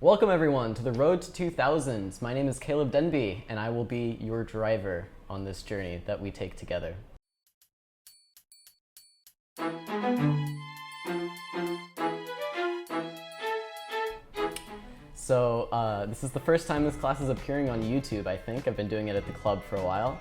Welcome everyone to the Road to 2000s. My name is Caleb Denby, and I will be your driver on this journey that we take together. So this is the first time this class is appearing on YouTube, I think. I've been doing it at the club for a while.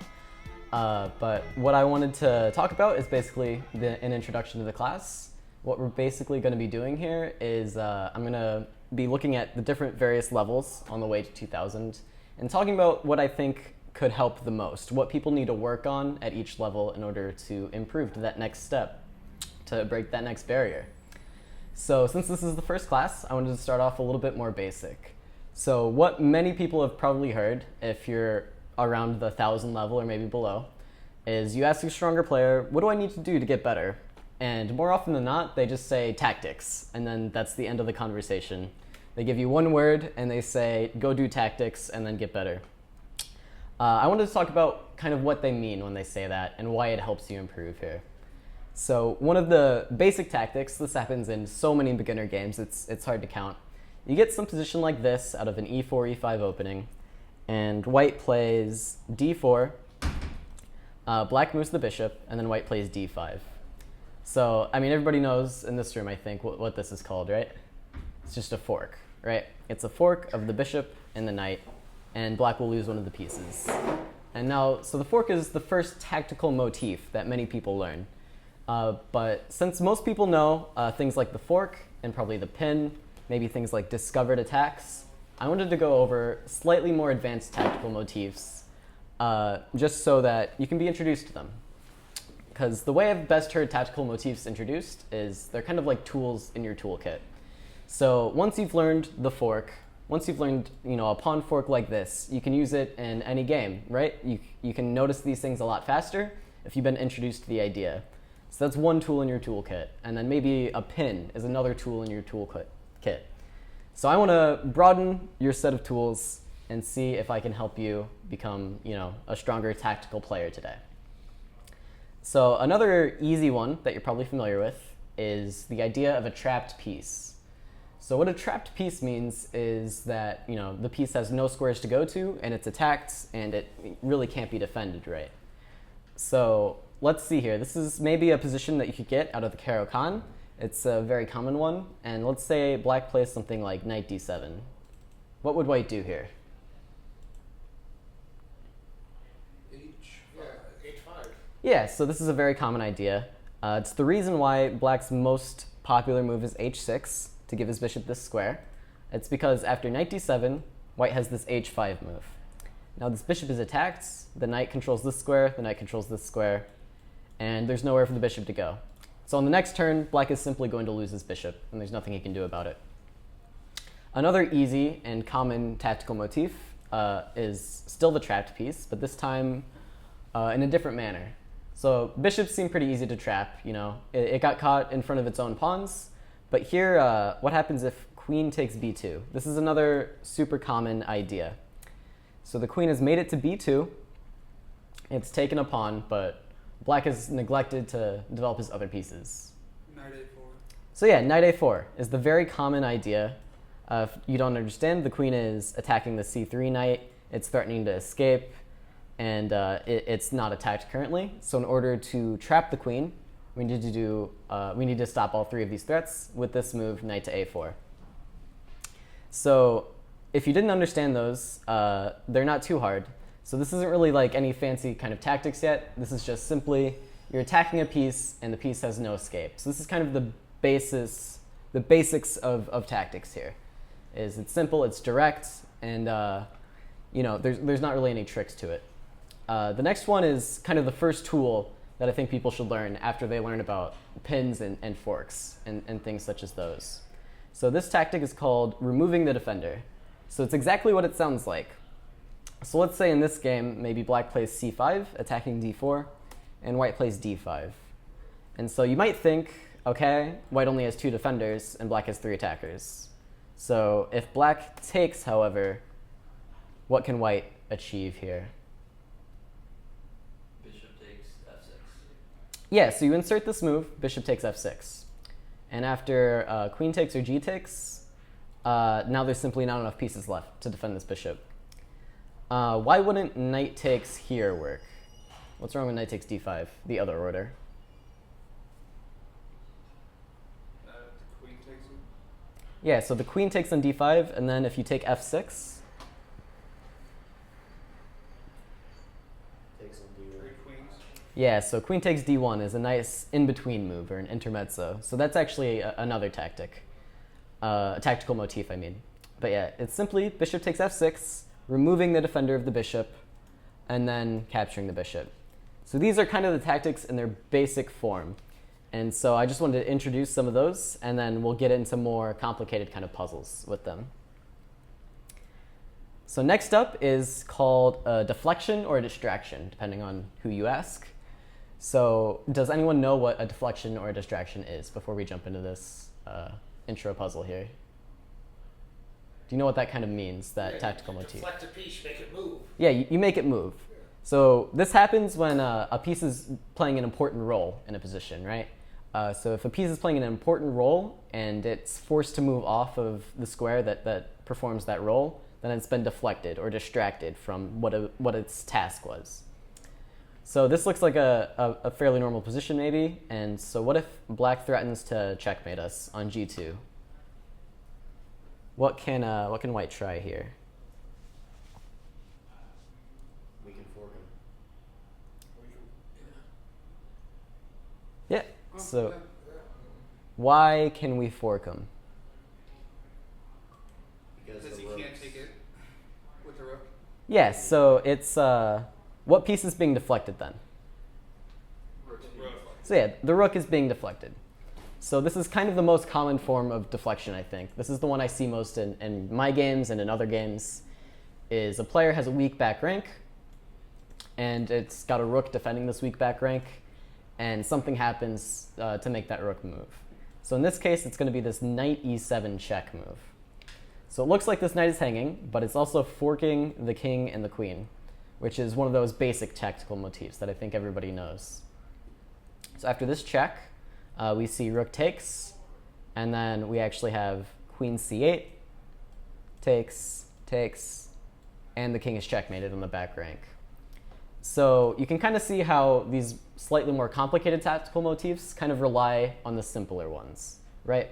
But what I wanted to talk about is basically an introduction to the class. What we're basically going to be doing here is I'm going to be looking at the different various levels on the way to 2000 and talking about what I think could help the most, what people need to work on at each level in order to improve to that next step, to break that next barrier. So since this is the first class, I wanted to start off a little bit more basic. So what many people have probably heard, if you're around the 1000 level or maybe below, is you ask a stronger player, what do I need to do to get better? And more often than not, they just say tactics, and then that's the end of the conversation. They give you one word, and they say, go do tactics, and then get better. I wanted to talk about kind of what they mean when they say that, and why it helps you improve here. So one of the basic tactics, this happens in so many beginner games, it's hard to count. You get some position like this out of an e4, e5 opening, and white plays d4, black moves the bishop, and then white plays d5. So, I mean, everybody knows in this room, I think, what this is called, right? It's just a fork, right? It's a fork of the bishop and the knight, and black will lose one of the pieces. And now, so the fork is the first tactical motif that many people learn. But since most people know things like the fork and probably the pin, maybe things like discovered attacks, I wanted to go over slightly more advanced tactical motifs just so that you can be introduced to them. Because the way I've best heard tactical motifs introduced is they're kind of like tools in your toolkit. So once you've learned the fork, once you've learned a pawn fork like this, you can use it in any game, right? You can notice these things a lot faster if you've been introduced to the idea. So that's one tool in your toolkit. And then maybe a pin is another tool in your toolkit. So I want to broaden your set of tools and see if I can help you become a stronger tactical player today. So another easy one that you're probably familiar with is the idea of a trapped piece. So what a trapped piece means is that the piece has no squares to go to, and it's attacked, and it really can't be defended, right? So let's see here. This is maybe a position that you could get out of the Caro-Kann. It's a very common one, and let's say black plays something like knight d7. What would white do here? Yeah, so this is a very common idea. It's the reason why black's most popular move is h6, to give his bishop this square. It's because after knight d7, white has this h5 move. Now this bishop is attacked, the knight controls this square, the knight controls this square, and there's nowhere for the bishop to go. So on the next turn, black is simply going to lose his bishop, and there's nothing he can do about it. Another easy and common tactical motif is still the trapped piece, but this time in a different manner. So bishops seem pretty easy to trap, it got caught in front of its own pawns. But here, what happens if queen takes b2? This is another super common idea. So the queen has made it to b2. It's taken a pawn, but black has neglected to develop his other pieces. Knight a4. So yeah, knight a4 is the very common idea. If you don't understand, the queen is attacking the c3 knight. It's threatening to escape. And it's not attacked currently. So in order to trap the queen, we need to stop all three of these threats with this move, knight to a4. So if you didn't understand those, they're not too hard. So this isn't really like any fancy kind of tactics yet. This is just simply you're attacking a piece and the piece has no escape. So this is kind of the basics of tactics here. It's simple, it's direct, and there's not really any tricks to it. The next one is kind of the first tool that I think people should learn after they learn about pins and forks and things such as those. So this tactic is called removing the defender. So it's exactly what it sounds like. So let's say in this game, maybe black plays c5, attacking d4, and white plays d5. And so you might think, okay, white only has 2 defenders and black has 3 attackers. So if black takes, however, what can white achieve here? Yeah, so you insert this move, bishop takes f6. And after queen takes or g takes, now there's simply not enough pieces left to defend this bishop. Why wouldn't knight takes here work? What's wrong with knight takes d5, the other order? The queen takes it? Yeah, so the queen takes on d5, and then if you take f6, yeah, so queen takes d1 is a nice in-between move, or an intermezzo. So that's actually another tactic. A tactical motif, I mean. But yeah, it's simply bishop takes f6, removing the defender of the bishop, and then capturing the bishop. So these are kind of the tactics in their basic form. And so I just wanted to introduce some of those, and then we'll get into more complicated kind of puzzles with them. So next up is called a deflection or a distraction, depending on who you ask. So does anyone know what a deflection or a distraction is before we jump into this intro puzzle here? Do you know what that kind of means, that tactical motif? Deflect a piece, make it move. Yeah, you make it move. So this happens when a piece is playing an important role in a position, right? So if a piece is playing an important role and it's forced to move off of the square that performs that role, then it's been deflected or distracted from what its task was. So this looks like a fairly normal position maybe, and so what if black threatens to checkmate us on g2? What can white try here? We can fork him. Yeah, so why can we fork him? Because he can't take it with the rook? Yeah, so it's, what piece is being deflected then? Rook. So yeah, the rook is being deflected. So this is kind of the most common form of deflection, I think. This is the one I see most in my games and in other games, is a player has a weak back rank, and it's got a rook defending this weak back rank, and something happens to make that rook move. So in this case, it's going to be this knight e7 check move. So it looks like this knight is hanging, but it's also forking the king and the queen, which is one of those basic tactical motifs that I think everybody knows. So after this check, we see rook takes, and then we actually have queen c8, takes, and the king is checkmated on the back rank. So you can kind of see how these slightly more complicated tactical motifs kind of rely on the simpler ones, right?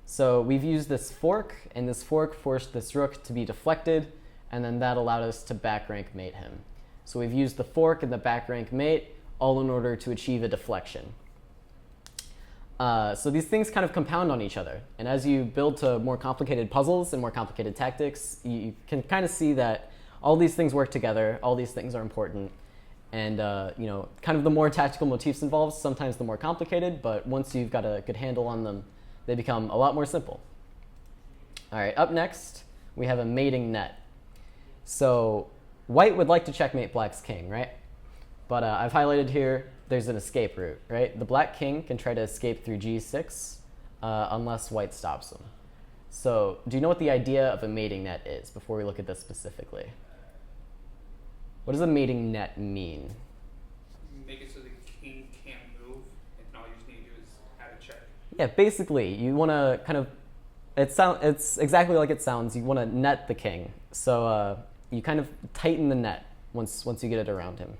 So we've used this fork, and this fork forced this rook to be deflected, and then that allowed us to back rank mate him. So we've used the fork and the back rank mate all in order to achieve a deflection. So these things kind of compound on each other, and as you build to more complicated puzzles and more complicated tactics, you can kind of see that all these things work together, all these things are important, and kind of the more tactical motifs involved, sometimes the more complicated, but once you've got a good handle on them, they become a lot more simple. All right, up next, we have a mating net. So white would like to checkmate black's king, right? But I've highlighted here, there's an escape route, right? The black king can try to escape through g6 unless white stops him. So do you know what the idea of a mating net is before we look at this specifically? What does a mating net mean? Make it so the king can't move, and all you just need to do is add a check. Yeah, basically, you want to kind of, it's exactly like it sounds. You want to net the king. So you kind of tighten the net once you get it around him.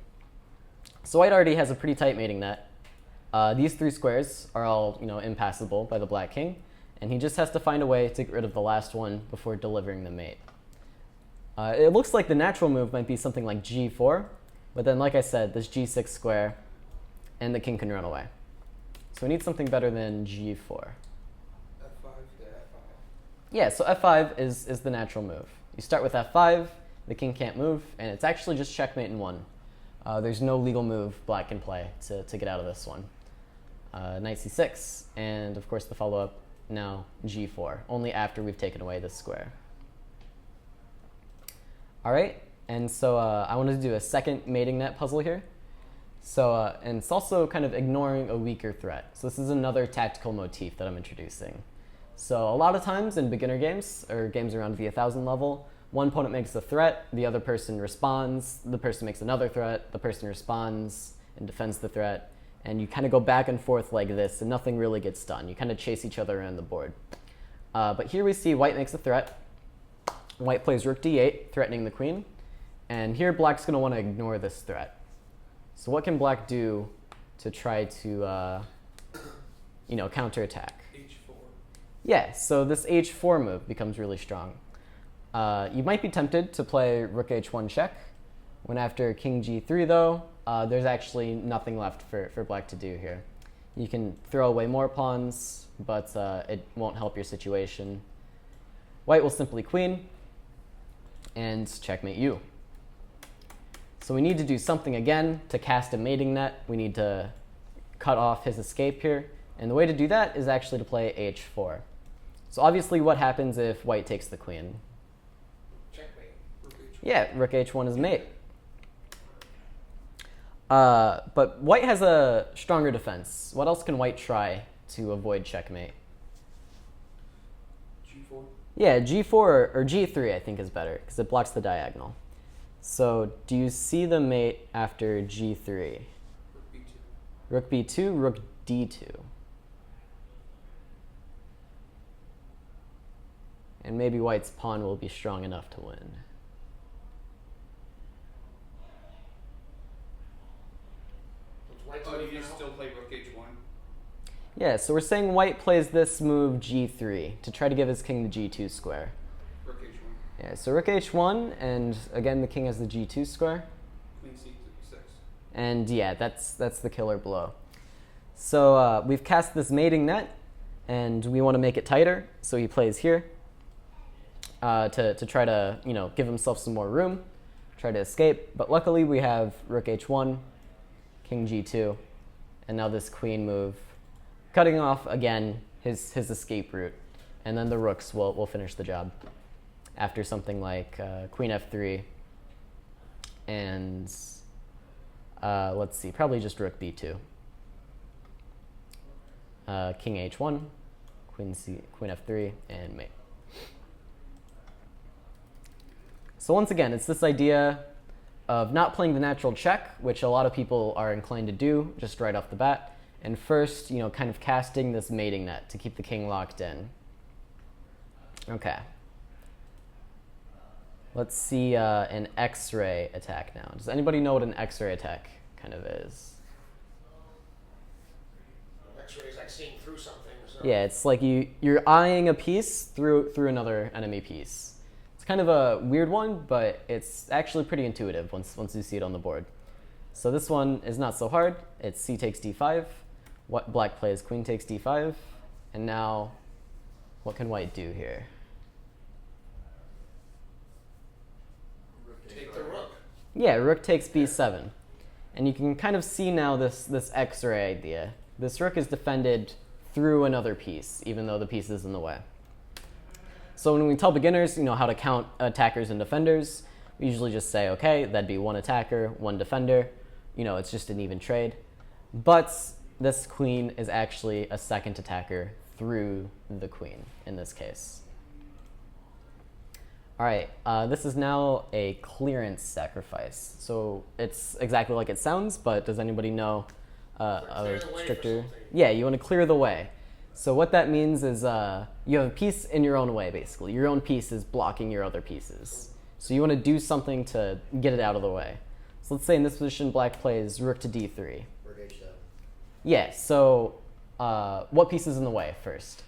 So white already has a pretty tight mating net. These three squares are all impassable by the black king, and he just has to find a way to get rid of the last one before delivering the mate. It looks like the natural move might be something like g4, but then like I said, this g6 square, and the king can run away. So we need something better than g4. F5 to F5. Yeah, so f5 is the natural move. You start with f5, the king can't move, and it's actually just checkmate in one. There's no legal move black can play to get out of this one. Knight c6, and of course the follow-up now g4, only after we've taken away this square. All right, and so I wanted to do a second mating net puzzle here. So, and it's also kind of ignoring a weaker threat. So this is another tactical motif that I'm introducing. So a lot of times in beginner games, or games around the 1000 level, one opponent makes a threat, the other person responds, the person makes another threat, the person responds and defends the threat, and you kind of go back and forth like this, and nothing really gets done. You kind of chase each other around the board. But here we see white makes a threat. White plays rook d8, threatening the queen. And here black's going to want to ignore this threat. So what can black do to try to, counterattack? H4. Yeah, so this h4 move becomes really strong. You might be tempted to play rook h1 check. When after king g3, though, there's actually nothing left for black to do here. You can throw away more pawns, but it won't help your situation. White will simply queen and checkmate you. So we need to do something again to cast a mating net. We need to cut off his escape here. And the way to do that is actually to play h4. So obviously what happens if white takes the queen? Checkmate. Rook H1. Yeah, rook h1 is mate. But white has a stronger defense. What else can white try to avoid checkmate? G4. Yeah, g4 or g3 I think is better because it blocks the diagonal. So do you see the mate after g3? Rook B2. Rook b2, rook d2. And maybe white's pawn will be strong enough to win. Oh, you still play rook H1? Yeah, so we're saying white plays this move g3 to try to give his king the g2 square. Rook H1. Yeah, so rook h1, and again the king has the g2 square. Queen C6. And yeah, that's the killer blow. So we've cast this mating net, and we want to make it tighter. So he plays here to try to give himself some more room, try to escape. But luckily we have rook h1, king g2, and now this queen move, cutting off again his escape route, and then the rooks will finish the job after something like queen f3, and let's see, probably just rook b2, king h1, queen f3, and mate. So once again, it's this idea of not playing the natural check, which a lot of people are inclined to do just right off the bat, and first, kind of casting this mating net to keep the king locked in. Okay. Let's see an X-ray attack now. Does anybody know what an X-ray attack kind of is? X-ray is like seeing through something. So. Yeah, it's like you're eyeing a piece through another enemy piece. It's kind of a weird one, but it's actually pretty intuitive once you see it on the board. So this one is not so hard. It's c takes d5. What black plays queen takes d5. And now, what can white do here? Take the rook. Yeah, rook takes b7. And you can kind of see now this X-ray idea. This rook is defended through another piece, even though the piece is in the way. So when we tell beginners, how to count attackers and defenders, we usually just say, okay, that'd be one attacker, one defender. It's just an even trade. But this queen is actually a second attacker through the queen in this case. All right, this is now a clearance sacrifice. So it's exactly like it sounds, but does anybody know a stricter? Yeah, you want to clear the way. So what that means is you have a piece in your own way, basically. Your own piece is blocking your other pieces. So you want to do something to get it out of the way. So let's say in this position, black plays rook to d3. Rook h7. Yeah, so what piece is in the way first?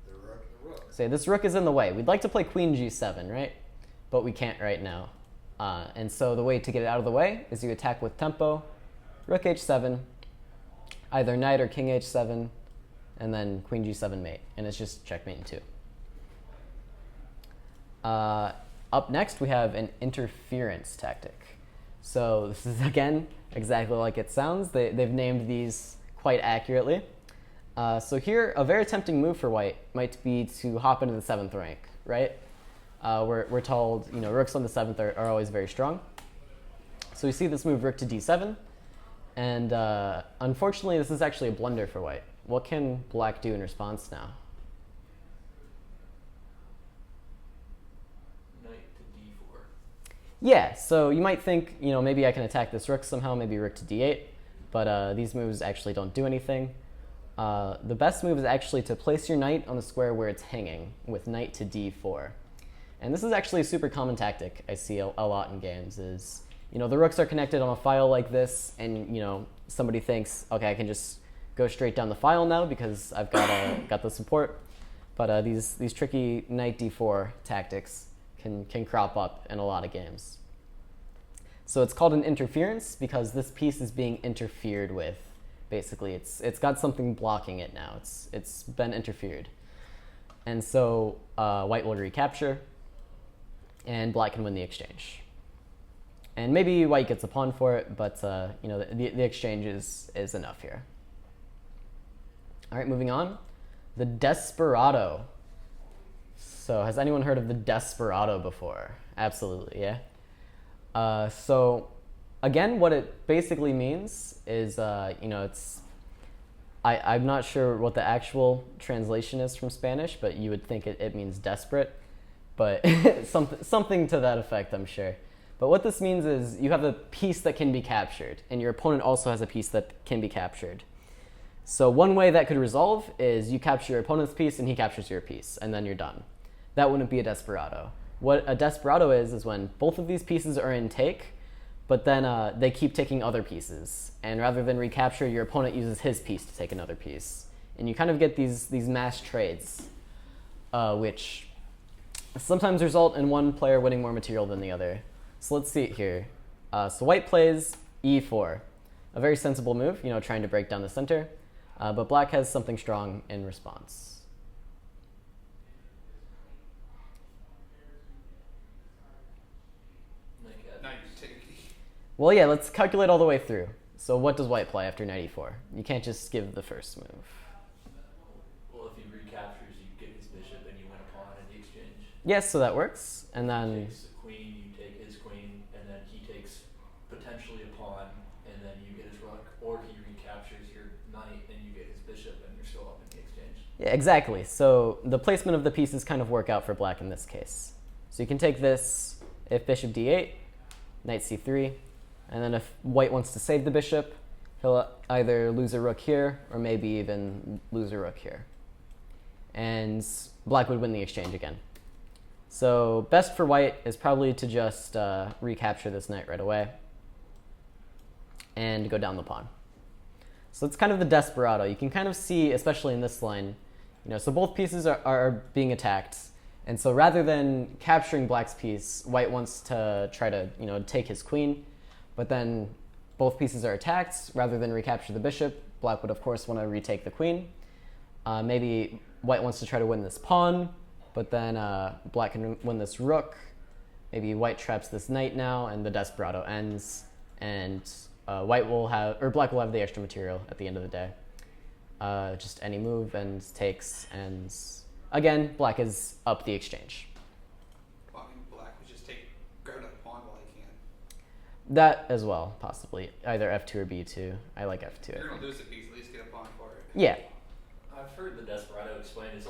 The rook. The rook. Say this rook is in the way. We'd like to play queen g7, right? But we can't right now. And so the way to get it out of the way is you attack with tempo, rook h7, either knight or king h7, and then queen g7 mate. And it's just checkmate in 2. Up next, we have an interference tactic. So this is, again, exactly like it sounds. They've named these quite accurately. So here, a very tempting move for white might be to hop into the 7th rank, right? We're told, rooks on the 7th are always very strong. So we see this move, rook to d7. And unfortunately, this is actually a blunder for white. What can black do in response now? Knight to d4. Yeah, so you might think, maybe I can attack this rook somehow, maybe rook to d8. But these moves actually don't do anything. the best move is actually to place your knight on the square where it's hanging with knight to d4. And this is actually a super common tactic I see a lot in games is, the rooks are connected on a file like this, and, somebody thinks, okay, I can just go straight down the file now because I've got the support. But these tricky knight d4 tactics can crop up in a lot of games. So it's called an interference because this piece is being interfered with. Basically, it's got something blocking it now. It's been interfered. And so white will recapture, and black can win the exchange. And maybe white gets a pawn for it, but the exchange is enough here. All right, moving on. The Desperado. So has anyone heard of the Desperado before? Absolutely, yeah. So again, what it basically means is, I'm not sure what the actual translation is from Spanish, but you would think it means desperate, but something to that effect, I'm sure. But what this means is you have a piece that can be captured, and your opponent also has a piece that can be captured. So one way that could resolve is you capture your opponent's piece and he captures your piece, and then you're done. That wouldn't be a Desperado. What a Desperado is when both of these pieces are in take, but then they keep taking other pieces. And rather than recapture, your opponent uses his piece to take another piece. And you kind of get these mass trades, which sometimes result in one player winning more material than the other. So let's see it here. So white plays e4, a very sensible move, trying to break down the center. But black has something strong in response. Well, yeah, let's calculate all the way through. So what does white play after knight e4? You can't just give the first move. Well, if he recaptures, you get his bishop and you win a pawn in the exchange. Yes, so that works. And then he takes the queen, you take his queen, and then he takes potentially a pawn, and then you get his rook. Or he recaptures your knight and you get his bishop and you're still up in the exchange. yeah, exactly. So the placement of the pieces kind of work out for black in this case. So you can take this if bishop d8, knight c3, and then if white wants to save the bishop, he'll either lose a rook here or maybe even lose a rook here. And black would win the exchange again. So best for white is probably to just recapture this knight right away and go down the pawn. So it's kind of the Desperado. You can kind of see, especially in this line, so both pieces are being attacked. And so rather than capturing black's piece, white wants to try to take his queen. But then both pieces are attacked. Rather than recapture the bishop, black would of course want to retake the queen. Maybe white wants to try to win this pawn, but then black can win this rook. Maybe white traps this knight now, and the Desperado ends, and black will have the extra material at the end of the day. Just any move and takes, and again, black is up the exchange. Well, I mean, black would just grab another pawn while he can. That as well, possibly. Either f2 or b2. I like f2. If you're going to lose a piece, at least get a pawn for it. Yeah. I've heard the Desperado explained as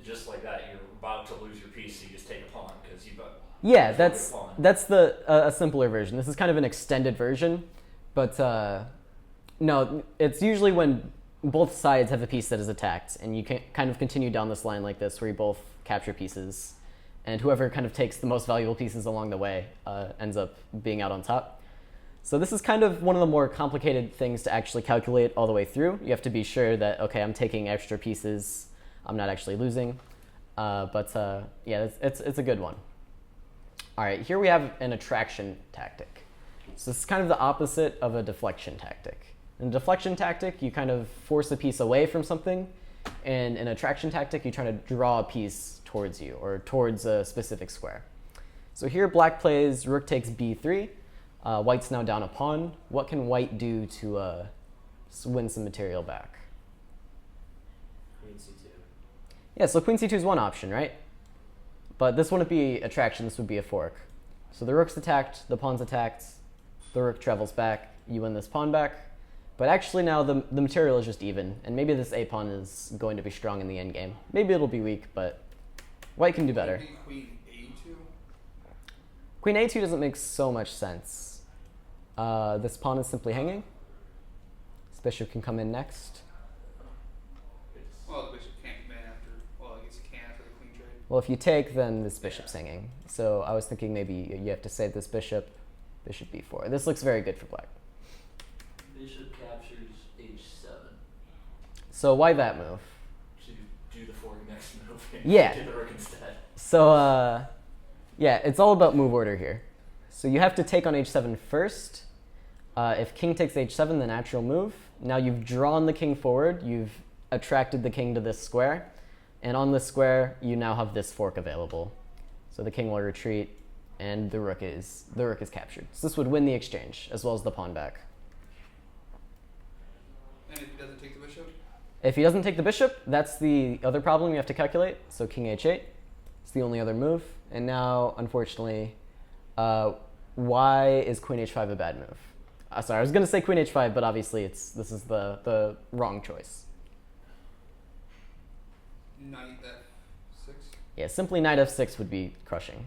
just like that, you're about to lose your piece, so you just take a pawn because you've got. Yeah, that's a simpler version. This is kind of an extended version, but no, it's usually when both sides have a piece that is attacked, and you can kind of continue down this line like this, where you both capture pieces, and whoever kind of takes the most valuable pieces along the way ends up being out on top. So this is kind of one of the more complicated things to actually calculate all the way through. You have to be sure that, okay, I'm taking extra pieces, I'm not actually losing. Yeah, it's a good one. All right, here we have an attraction tactic. So this is kind of the opposite of a deflection tactic. In a deflection tactic, you kind of force a piece away from something. And in an attraction tactic, you try to draw a piece towards you or towards a specific square. So here black plays rook takes b3. White's now down a pawn. What can white do to win some material back? Queen c2. Yeah, so queen c2 is one option, right? But this wouldn't be attraction, this would be a fork. So the rook's attacked, the pawn's attacked, the rook travels back, you win this pawn back. But actually now the material is just even, and maybe this a pawn is going to be strong in the endgame. Maybe it'll be weak, but white can do better. Queen a2? Queen a2 doesn't make so much sense. This pawn is simply hanging. This bishop can come in next. Well, if you take, then this bishop's hanging. So I was thinking maybe you have to save this bishop, bishop b4. This looks very good for black. Bishop captures h7 So why that move? to do the fork next move. Yeah. Do the rook instead. So, yeah, it's all about move order here. So you have to take on h7 first. If king takes h7, the natural move. Now you've drawn the king forward. You've attracted the king to this square. And on this square, you now have this fork available. So the king will retreat, and the rook is captured. So this would win the exchange, as well as the pawn back. And if he doesn't take the bishop? If he doesn't take the bishop, that's the other problem you have to calculate. So king h8 is the only other move. And now, unfortunately, why is queen h5 a bad move? Sorry, I was going to say queen h5, but obviously this is the wrong choice. Knight f6? Yeah, simply knight f6 would be crushing.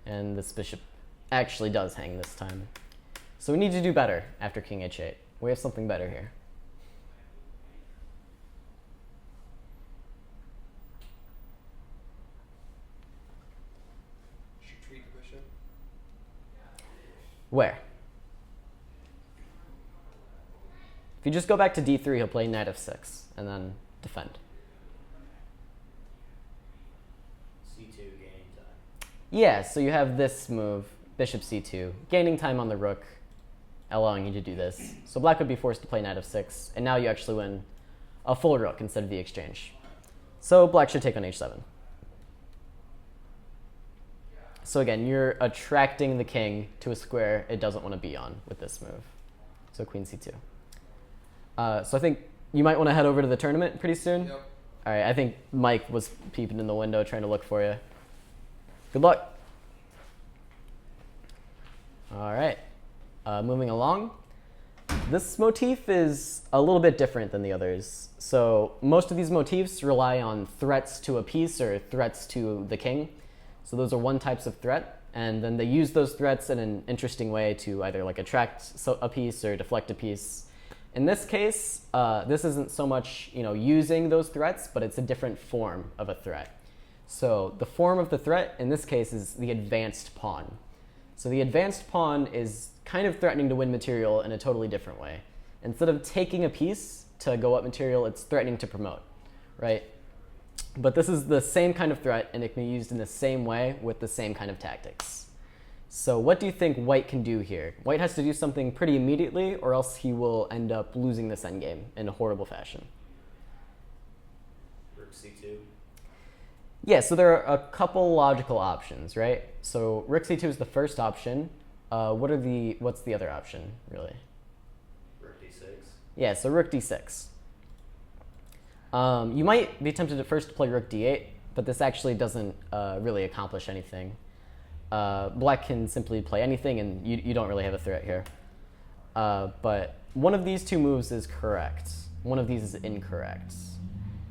And this bishop actually does hang this time. So we need to do better after king h8. We have something better here. Should treat the bishop. Where? If you just go back to d3, he'll play knight f6 and then defend. C2 gaining time. Yeah, so you have this move, bishop c2, gaining time on the rook, allowing you to do this. So black would be forced to play knight f6, and now you actually win a full rook instead of the exchange. So black should take on h7. So again, you're attracting the king to a square it doesn't want to be on with this move. So queen c2. So I think you might want to head over to the tournament pretty soon. Yep. All right, I think Mike was peeping in the window trying to look for you. Good luck. All right, moving along. This motif is a little bit different than the others. So most of these motifs rely on threats to a piece or threats to the king. So those are one types of threat, and then they use those threats in an interesting way to either like attract a piece or deflect a piece. In this case, this isn't so much using those threats, but it's a different form of a threat. So the form of the threat in this case is the advanced pawn. So the advanced pawn is kind of threatening to win material in a totally different way. Instead of taking a piece to go up material, it's threatening to promote, right? But this is the same kind of threat, and it can be used in the same way with the same kind of tactics. So what do you think white can do here? White has to do something pretty immediately, or else he will end up losing this endgame in a horrible fashion. Rook c2. Yeah, so there are a couple logical options, right? So rook c2 is the first option. What's the other option, really? Rook d6. Yeah, so rook d6. You might be tempted at first to play rook d8, but this actually doesn't really accomplish anything. Black can simply play anything, and you don't really have a threat here. But one of these two moves is correct. One of these is incorrect.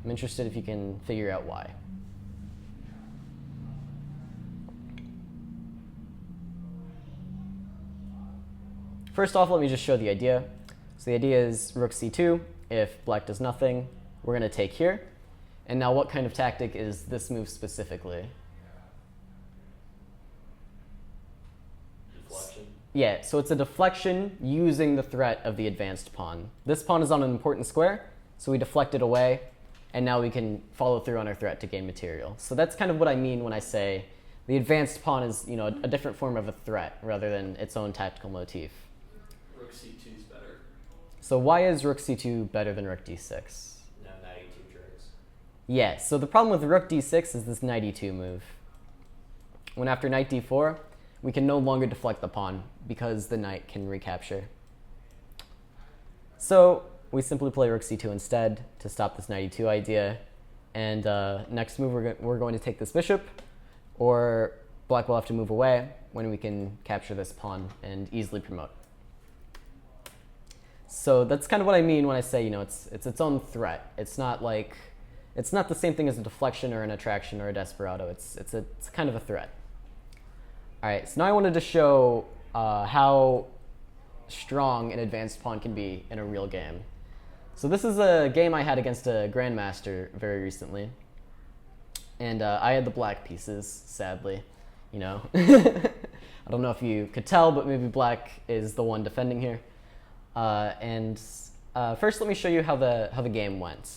I'm interested if you can figure out why. First off, let me just show the idea. So the idea is rook c2. If black does nothing, we're going to take here. And now what kind of tactic is this move specifically? Deflection. Yeah, so it's a deflection using the threat of the advanced pawn. This pawn is on an important square, so we deflect it away, and now we can follow through on our threat to gain material. So that's kind of what I mean when I say the advanced pawn is a different form of a threat rather than its own tactical motif. Rook c2 is better. So why is rook c2 better than rook d6? No knight e2 tricks. Yeah, so the problem with rook d6 is this knight e2 move. When after knight d4, we can no longer deflect the pawn because the knight can recapture. So we simply play rook c2 instead to stop this knight e2 idea. And next move, we're going to take this bishop, or black will have to move away when we can capture this pawn and easily promote. So that's kind of what I mean when I say, it's its own threat. It's not the same thing as a deflection or an attraction or a desperado. It's kind of a threat. All right, so now I wanted to show how strong an advanced pawn can be in a real game. So this is a game I had against a grandmaster very recently. And I had the black pieces, sadly. You know, I don't know if you could tell, but maybe black is the one defending here. First, let me show you how the game went.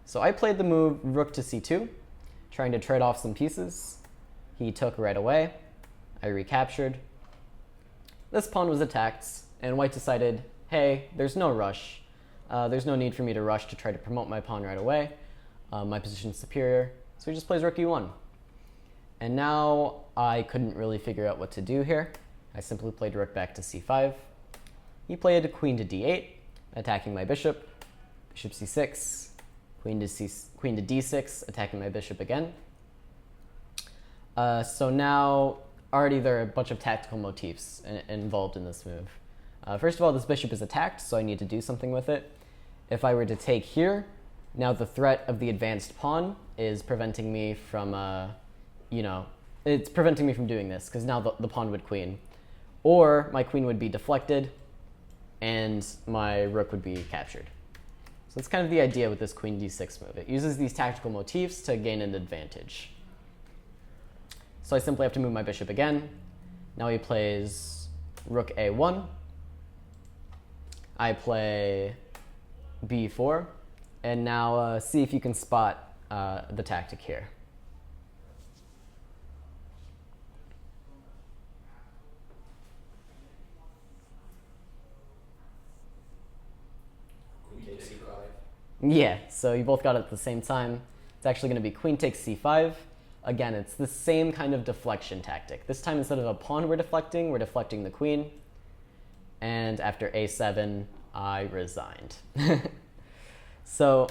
So I played the move rook to c2, trying to trade off some pieces. He took right away. I recaptured. This pawn was attacked, and white decided, hey, there's no rush. There's no need for me to rush to try to promote my pawn right away. My position's superior, so he just plays rook e1. And now I couldn't really figure out what to do here. I simply played rook back to c5. He played queen to d8, attacking my bishop, bishop c6, queen to d6, attacking my bishop again. So now, already there are a bunch of tactical motifs involved in this move. First of all, this bishop is attacked, so I need to do something with it. If I were to take here, now the threat of the advanced pawn is preventing me from, it's preventing me from doing this, because now the pawn would queen. Or my queen would be deflected, and my rook would be captured. So that's kind of the idea with this queen d6 move. It uses these tactical motifs to gain an advantage. So I simply have to move my bishop again. Now he plays rook a1. I play b4. And now see if you can spot the tactic here. Queen takes c5. Yeah, so you both got it at the same time. It's actually going to be queen takes c5. Again, it's the same kind of deflection tactic. This time, instead of a pawn we're deflecting the queen. And after a7, I resigned. So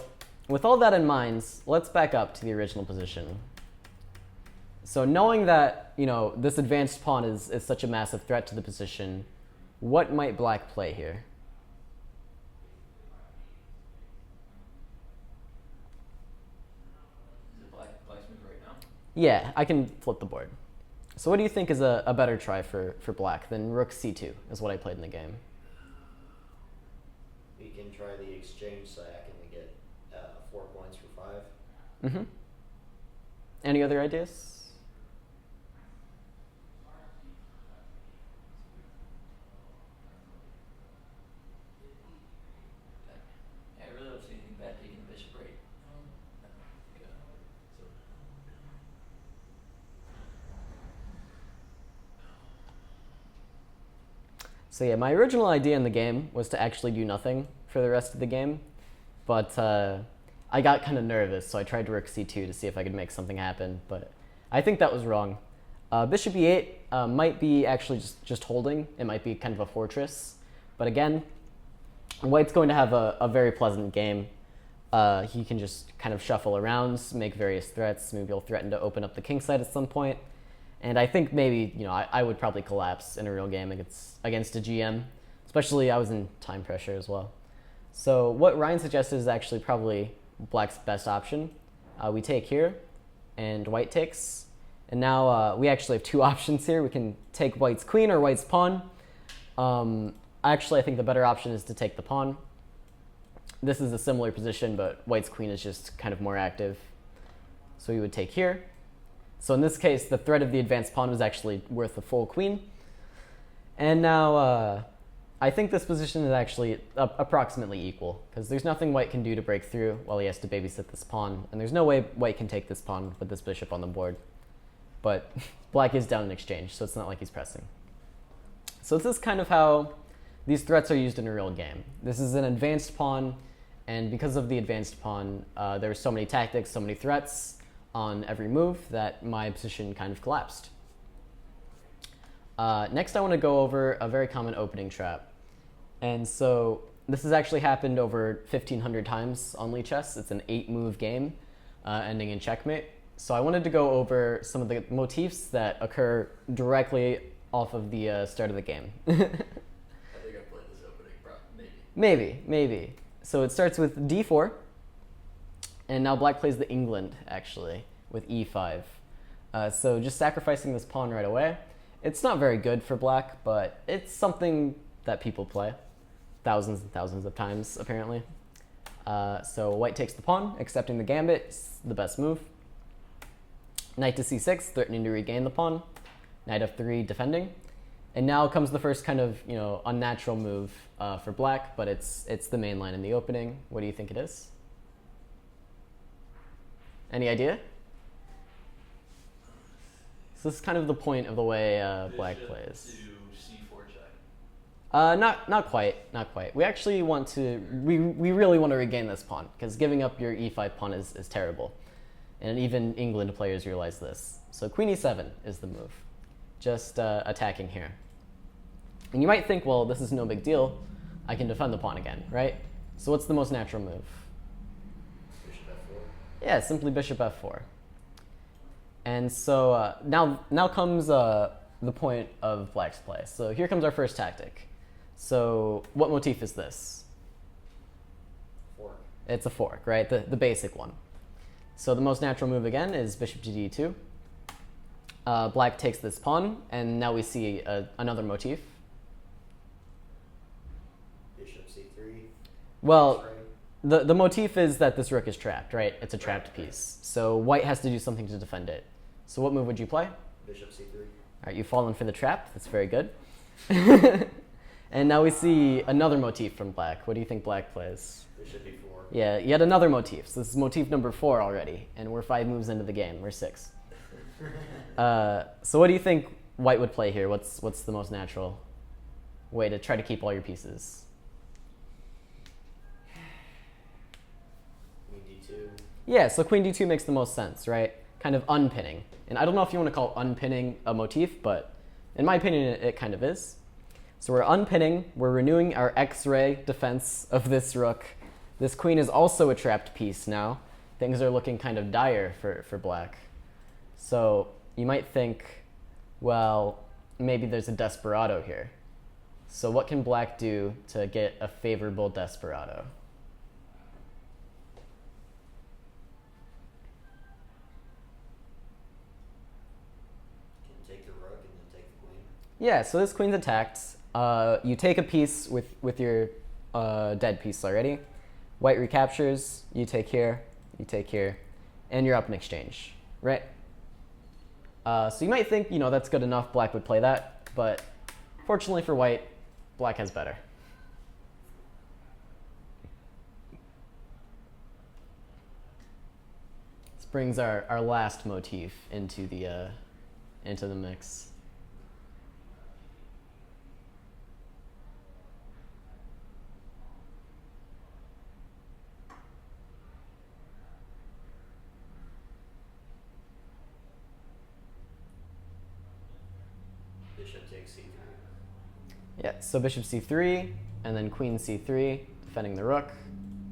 with all that in mind, let's back up to the original position. So knowing that, this advanced pawn is such a massive threat to the position, what might black play here? Is it black's move right now? Yeah, I can flip the board. So what do you think is a better try for black than rook c2, is what I played in the game? We can try the exchange sack and we get 4 points for 5. Mm-hmm. Any other ideas? Yeah, I really don't see anything bad taking the bishop right. So yeah, my original idea in the game was to actually do nothing for the rest of the game, but I got kind of nervous, so I tried rook c2 to see if I could make something happen, but I think that was wrong. Bishop e8 might be actually just holding. It might be kind of a fortress, but again, white's going to have a very pleasant game. He can just kind of shuffle around, make various threats. Maybe he'll threaten to open up the king side at some point. And I think maybe, I would probably collapse in a real game against a GM, especially I was in time pressure as well. So what Ryan suggested is actually probably black's best option. We take here, and white takes. And now we actually have two options here. We can take white's queen or white's pawn. Actually, I think the better option is to take the pawn. This is a similar position, but white's queen is just kind of more active. So we would take here. So in this case, the threat of the advanced pawn was actually worth a full queen. And now I think this position is actually approximately equal, because there's nothing white can do to break through while he has to babysit this pawn. And there's no way white can take this pawn with this bishop on the board. But black is down in exchange, so it's not like he's pressing. So this is kind of how these threats are used in a real game. This is an advanced pawn, and because of the advanced pawn, there are so many tactics, so many threats on every move that my position kind of collapsed. Next, I want to go over a very common opening trap. And so this has actually happened over 1,500 times on Lichess. It's an 8-move game ending in checkmate. So I wanted to go over some of the motifs that occur directly off of the start of the game. I think I played this opening, maybe. Maybe. So it starts with d4. And now black plays the Englund, actually, with e5. So just sacrificing this pawn right away. It's not very good for black, but it's something that people play thousands and thousands of times, apparently. So white takes the pawn, accepting the gambit. It's the best move. Knight to c6, threatening to regain the pawn. Knight f3, defending. And now comes the first kind of, unnatural move for black, but it's the main line in the opening. What do you think it is? Any idea? So this is kind of the point of the way black plays. To c4 check. Not quite. We actually want to, we really want to regain this pawn, because giving up your e5 pawn is terrible. And even England players realize this. So queen e7 is the move. Just attacking here. And you might think, well, this is no big deal. I can defend the pawn again, right? So what's the most natural move? Bishop f4. Yeah, simply bishop f4. And so now comes the point of black's play. So here comes our first tactic. So what motif is this? Fork. It's a fork, right? The basic one. So the most natural move again is bishop to d2. Black takes this pawn, and now we see another motif. Bishop c3. Well, X-ray. the motif is that this rook is trapped, right? It's a trapped piece. So white has to do something to defend it. So what move would you play? Bishop c3. All right, you've fallen for the trap. That's very good. And now we see another motif from black. What do you think black plays? Bishop e4. Yeah, yet another motif. So this is motif number 4 already, and we're 5 moves into the game. We're 6. So what do you think white would play here? What's the most natural way to try to keep all your pieces? Queen d2. Yeah, so queen d2 makes the most sense, right? Kind of unpinning. And I don't know if you want to call unpinning a motif, but in my opinion, it kind of is. So we're unpinning, we're renewing our X-ray defense of this rook. This queen is also a trapped piece now. Things are looking kind of dire for black. So you might think, well, maybe there's a desperado here. So what can black do to get a favorable desperado? Can take the rook and then take the queen. Yeah, so this queen's attacked. You take a piece with your dead piece already. White recaptures, you take here, and you're up in exchange, right? So you might think, that's good enough, black would play that, but fortunately for white, black has better. This brings our last motif into the mix. Bishop takes c3. Yeah, so bishop c3, and then queen c3, defending the rook,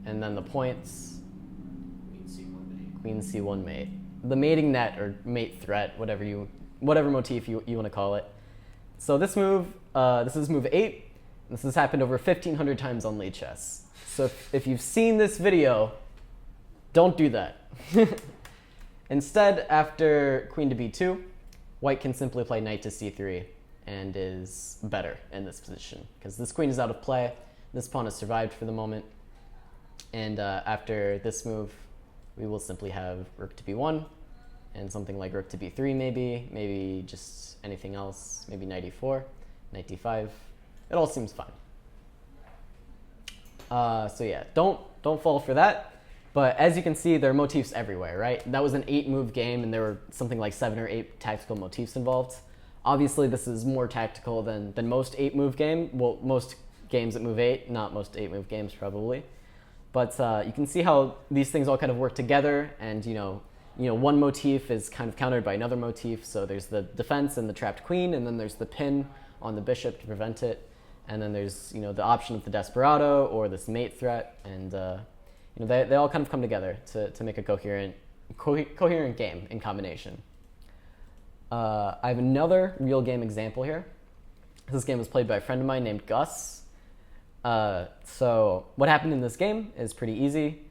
and then the points, Queen c1 mate. queen c1 mate. The mating net or mate threat, whatever motif you want to call it. So this move, this is move 8. This has happened over 1,500 times on lead chess. So if you've seen this video, don't do that. Instead, after queen to b2, white can simply play knight to c3 and is better in this position because this queen is out of play. This pawn has survived for the moment. And after this move, we will simply have rook to b1 and something like rook to b3 maybe just anything else, maybe knight e4, knight d5. It all seems fine. So yeah, don't fall for that. But as you can see, there are motifs everywhere, right? That was an 8-move game, and there were something like 7 or 8 tactical motifs involved. Obviously, this is more tactical than most 8-move game. Well, most games that move 8, not most 8-move games probably. But you can see how these things all kind of work together, and one motif is kind of countered by another motif. So there's the defense and the trapped queen, and then there's the pin on the bishop to prevent it, and then there's the option of the desperado or this mate threat, and they all kind of come together to make a coherent game in combination. I have another real game example here. This game was played by a friend of mine named Gus. So what happened in this game is pretty easy.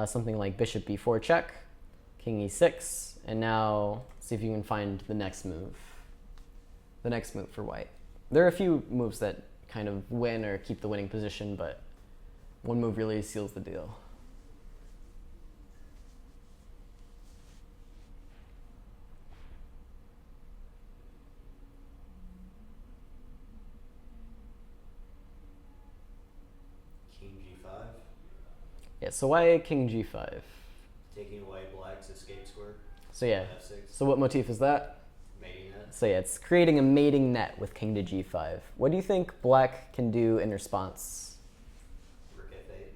Something like bishop b4 check, king e6, and now see if you can find the next move. The next move for white. There are a few moves that kind of win or keep the winning position, but one move really seals the deal. Yeah, so why king g5? Taking away black's escape square. So yeah, F6. so what motif is that? Mating it. So yeah, it's creating a mating net with king to g5. What do you think black can do in response? Rook F8.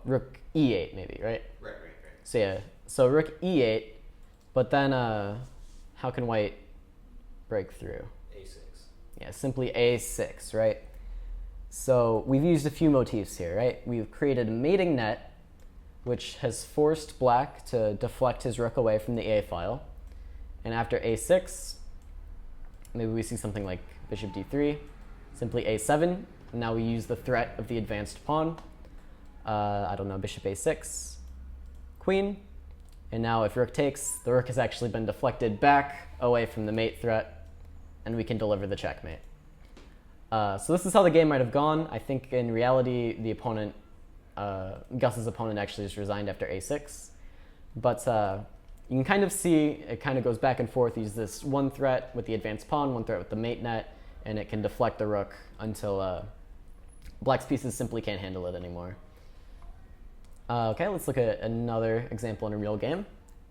Rook e8 maybe, right? Right. So yeah, so rook e8, but then how can white break through? A6. Yeah, simply a6, right? So we've used a few motifs here, right? We've created a mating net, which has forced black to deflect his rook away from the a file. And after a6, maybe we see something like bishop d3, simply a7. And now we use the threat of the advanced pawn. I don't know, bishop a6, queen. And now if rook takes, the rook has actually been deflected back away from the mate threat, and we can deliver the checkmate. So this is how the game might have gone. I think in reality, the opponent, Gus's opponent actually just resigned after a6. But you can kind of see it kind of goes back and forth. Use this one threat with the advanced pawn, one threat with the mate net, and it can deflect the rook until black's pieces simply can't handle it anymore. Okay, let's look at another example in a real game.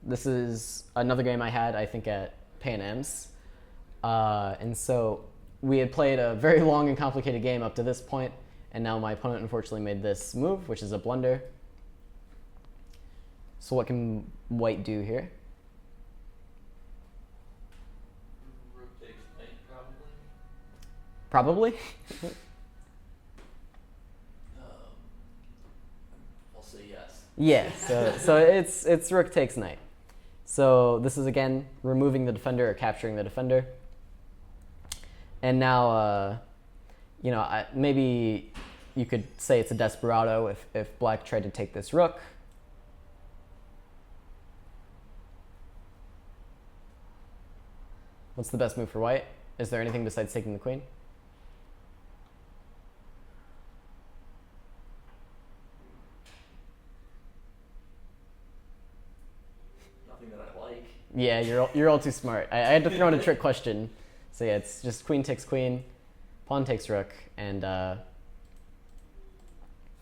This is another game I had, I think, at Pan Am's. And so we had played a very long and complicated game up to this point, and now my opponent unfortunately made this move, which is a blunder. So what can white do here? Rook takes knight, Probably? probably. I'll say yes. Yeah, so it's rook takes knight. So this is again removing the defender or capturing the defender. And now, maybe you could say it's a desperado if black tried to take this rook. What's the best move for white? Is there anything besides taking the queen? Nothing that I like. Yeah, you're all too smart. I had to throw in a trick question. So yeah, it's just queen takes queen, pawn takes rook, and Feel like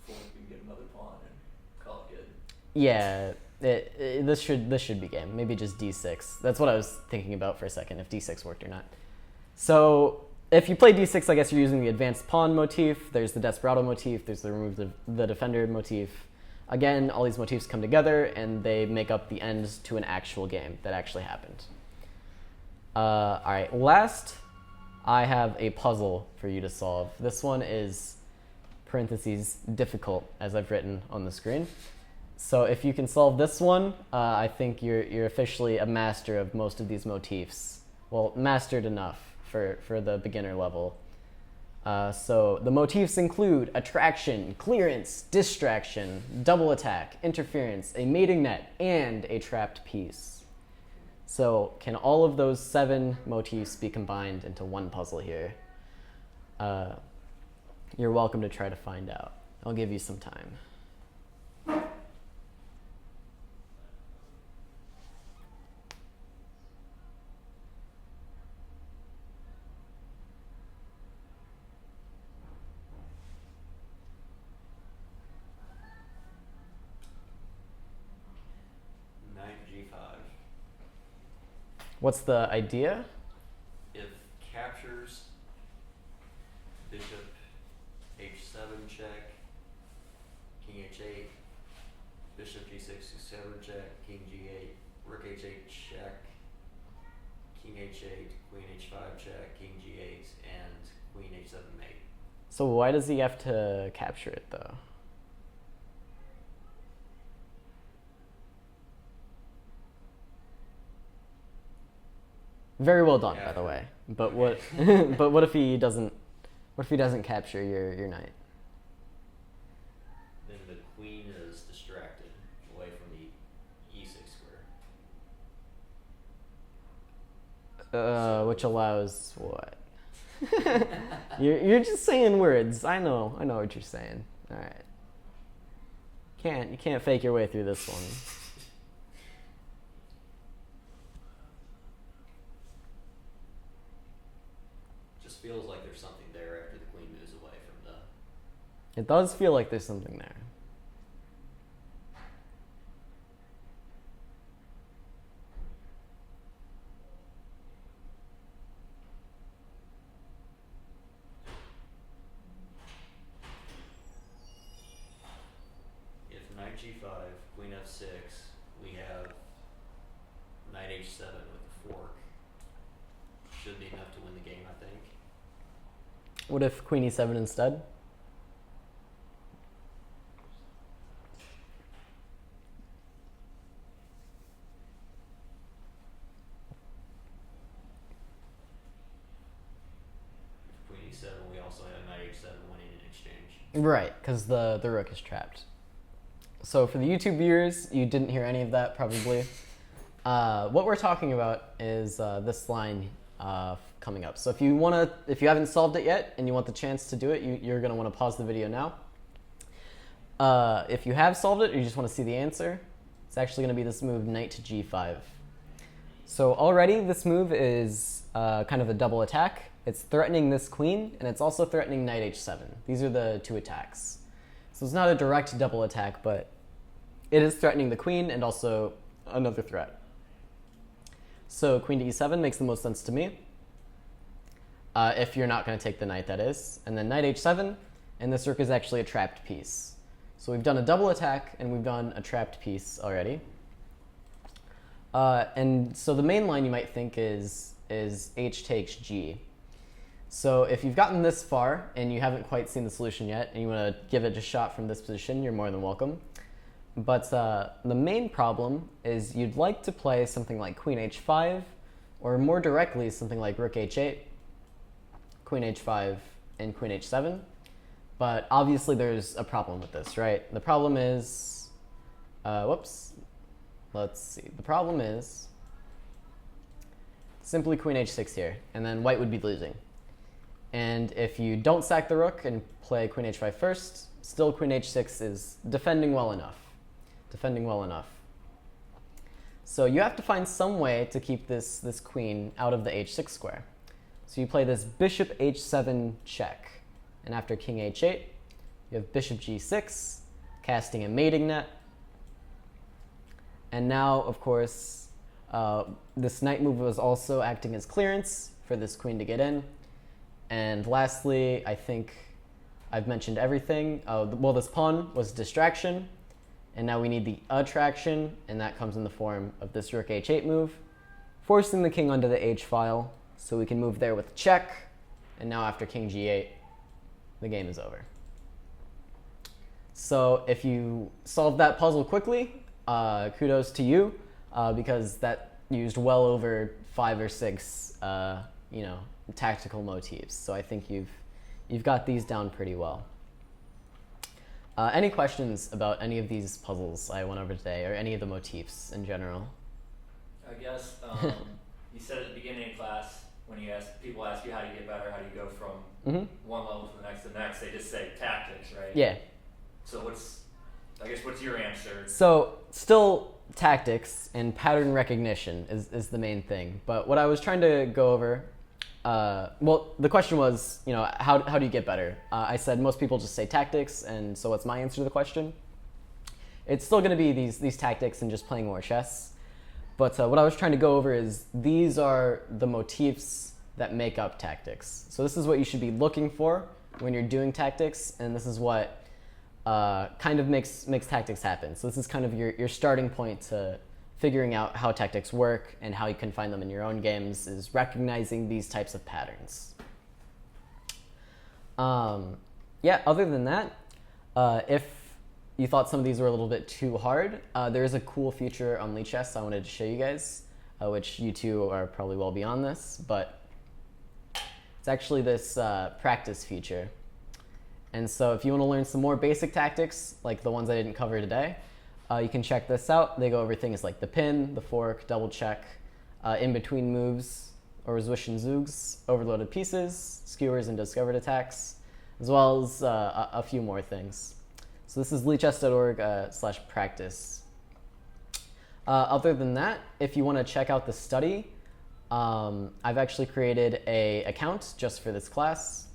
we can get another pawn and call it good. yeah, this should be game. Maybe just d6. That's what I was thinking about for a second, if d6 worked or not. So if you play d6, I guess you're using the advanced pawn motif. There's the desperado motif. There's the remove the defender motif. Again, all these motifs come together and they make up the end to an actual game that actually happened. All right, last, I have a puzzle for you to solve. This one is, parentheses, difficult, as I've written on the screen. So if you can solve this one, I think you're officially a master of most of these motifs. Well, mastered enough for the beginner level. So the motifs include attraction, clearance, distraction, double attack, interference, a mating net, and a trapped piece. So can all of those 7 motifs be combined into one puzzle here? You're welcome to try to find out. I'll give you some time. What's the idea? If captures, bishop h7 check, king h8, bishop g6 c7 check, king g8, rook h8 check, king h8, queen h5 check, king g8, and queen h7 mate. So why does he have to capture it though? Very well done, by the way. But what? But what if he doesn't? What if he doesn't capture your knight? Then the queen is distracted away from the e6 square. Which allows what? You're just saying words. I know what you're saying. All right. You can't fake your way through this one. Feels like there's something there after the queen moves away from the... It does feel like there's something there. g5, queen f6. We have knight h7 with the fork. Should be enough to win the game, I think. What if queen e7 instead? Queen e7, we also have knight h7 winning in exchange. Right, because the rook is trapped. So for the YouTube viewers, you didn't hear any of that probably. What we're talking about is this line coming up. So if you haven't solved it yet and you want the chance to do it, you're going to want to pause the video now. If you have solved it or you just want to see the answer, it's actually going to be this move, knight to g5. So already this move is kind of a double attack. It's threatening this queen, and it's also threatening knight h7. These are the two attacks. So it's not a direct double attack, but it is threatening the queen and also another threat. So queen to e7 makes the most sense to me. If you're not going to take the knight, that is. And then knight h7, and this rook is actually a trapped piece. So we've done a double attack, and we've done a trapped piece already. And so the main line you might think is h takes g. So if you've gotten this far and you haven't quite seen the solution yet and you want to give it a shot from this position, you're more than welcome. But the main problem is you'd like to play something like queen h5, or more directly something like rook h8, queen h5, and queen h7. But obviously there's a problem with this, right? The problem is, let's see. The problem is simply queen h6 here, and then white would be losing. And if you don't sack the rook and play queen h5 first, still queen h6 is defending well enough. So you have to find some way to keep this queen out of the h6 square. So you play this bishop h7 check. And after king h8, you have bishop g6, casting a mating net. And now, of course, this knight move was also acting as clearance for this queen to get in. And lastly, I think I've mentioned everything. Well, this pawn was distraction, and now we need the attraction, and that comes in the form of this rook h8 move, forcing the king onto the h file, so we can move there with check, and now after king g8, the game is over. So if you solved that puzzle quickly, kudos to you, because that used well over 5 or 6, tactical motifs. So I think you've got these down pretty well. Any questions about any of these puzzles I went over today, or any of the motifs in general? I guess you said at the beginning of class, when people ask you how do you get better, how do you go from one level to the next, they just say tactics, right? Yeah. So what's your answer? So still tactics and pattern recognition is the main thing. But what I was trying to go over, the question was, how do you get better? I said most people just say tactics, and so what's my answer to the question? It's still going to be these tactics and just playing more chess. But what I was trying to go over is these are the motifs that make up tactics. So this is what you should be looking for when you're doing tactics, and this is what kind of makes tactics happen. So this is kind of your starting point to figuring out how tactics work and how you can find them in your own games, is recognizing these types of patterns. Other than that, if you thought some of these were a little bit too hard, there is a cool feature on Lichess I wanted to show you guys, which you two are probably well beyond this, but it's actually this practice feature. And so if you want to learn some more basic tactics, like the ones I didn't cover today, you can check this out. They go over things like the pin, the fork, double check, in-between moves, or Zwischen Zugs, overloaded pieces, skewers and discovered attacks, as well as a few more things. So this is lichess.org/practice. Other than that, if you want to check out the study, I've actually created an account just for this class.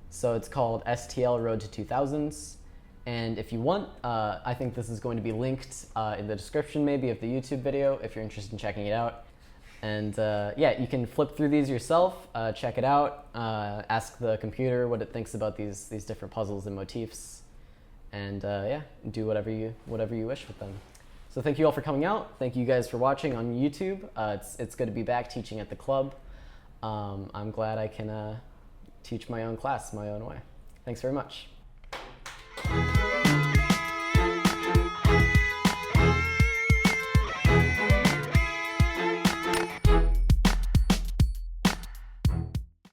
So it's called STL Road to 2000s. And if you want, I think this is going to be linked in the description maybe of the YouTube video if you're interested in checking it out. And you can flip through these yourself, check it out, ask the computer what it thinks about these different puzzles and motifs. and yeah, do whatever you wish with them. So thank you all for coming out. Thank you guys for watching on YouTube. It's good to be back teaching at the club. I'm glad I can teach my own class my own way. Thanks very much.